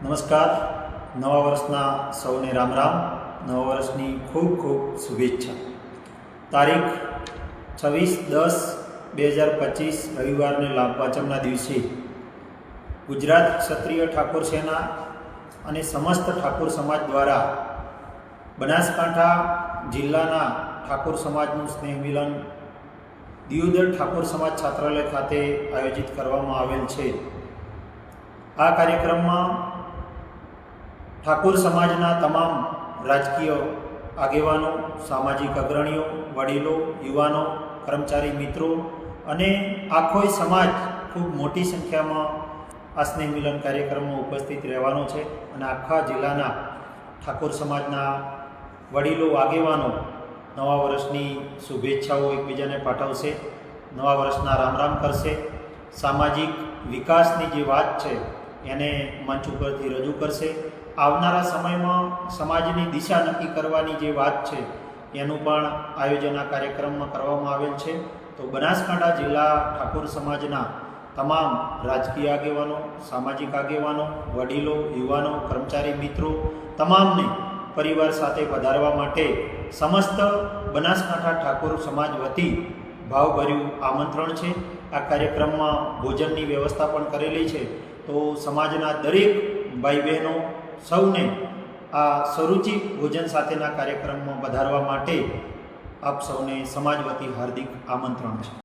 નમસ્કાર. નવા વર્ષના સૌને રામ રામ. નવા વર્ષની ખૂબ ખૂબ શુભેચ્છા. તારીખ 26/10/2025 રવિવારને લાભ પાંચમના દિવસે ગુજરાત ક્ષત્રિય ઠાકોર સેના અને સમસ્ત ઠાકોર સમાજ દ્વારા બનાસકાંઠા જિલ્લાના ઠાકોર સમાજનું સ્નેહ મિલન દિયોદર ઠાકોર સમાજ છાત્રાલય ખાતે આયોજિત કરવામાં આવેલ છે. આ કાર્યક્રમમાં ઠાકોર સમાજના તમામ રાજકીય આગેવાનો, સામાજિક અગ્રણીઓ, વડીલો, યુવાનો, કર્મચારી મિત્રો અને આખોય સમાજ ખૂબ મોટી સંખ્યામાં આ સ્નેહ મિલન કાર્યક્રમમાં ઉપસ્થિત રહેવાનો છે અને આખા જિલ્લાના ઠાકોર સમાજના વડીલો, આગેવાનો નવા વર્ષની શુભેચ્છાઓ એકબીજાને પાઠવશે, નવા વર્ષના રામ રામ કરશે, સામાજિક વિકાસની જે વાત છે એને મંચ ઉપરથી રજૂ કરશે. આવનારા સમયમાં સમાજની દિશા નક્કી કરવાની જે વાત છે એનું પણ આયોજન આ કાર્યક્રમમાં કરવામાં આવેલ છે. તો બનાસકાંઠા જિલ્લા ઠાકોર સમાજના તમામ રાજકીય આગેવાનો, સામાજિક આગેવાનો, વડીલો, યુવાનો, કર્મચારી મિત્રો તમામને પરિવાર સાથે પધારવા માટે સમસ્ત બનાસકાંઠા ઠાકોર સમાજ વતી ભાવભર્યું આમંત્રણ છે. આ કાર્યક્રમમાં ભોજનની વ્યવસ્થા પણ કરેલી છે. તો સમાજના દરેક ભાઈ બહેનો સૌને આ સરુચિ ભોજન સાથેના કાર્યક્રમમાં પધારવા માટે આપ સૌને સમાજ વતી હાર્દિક આમંત્રણ છે.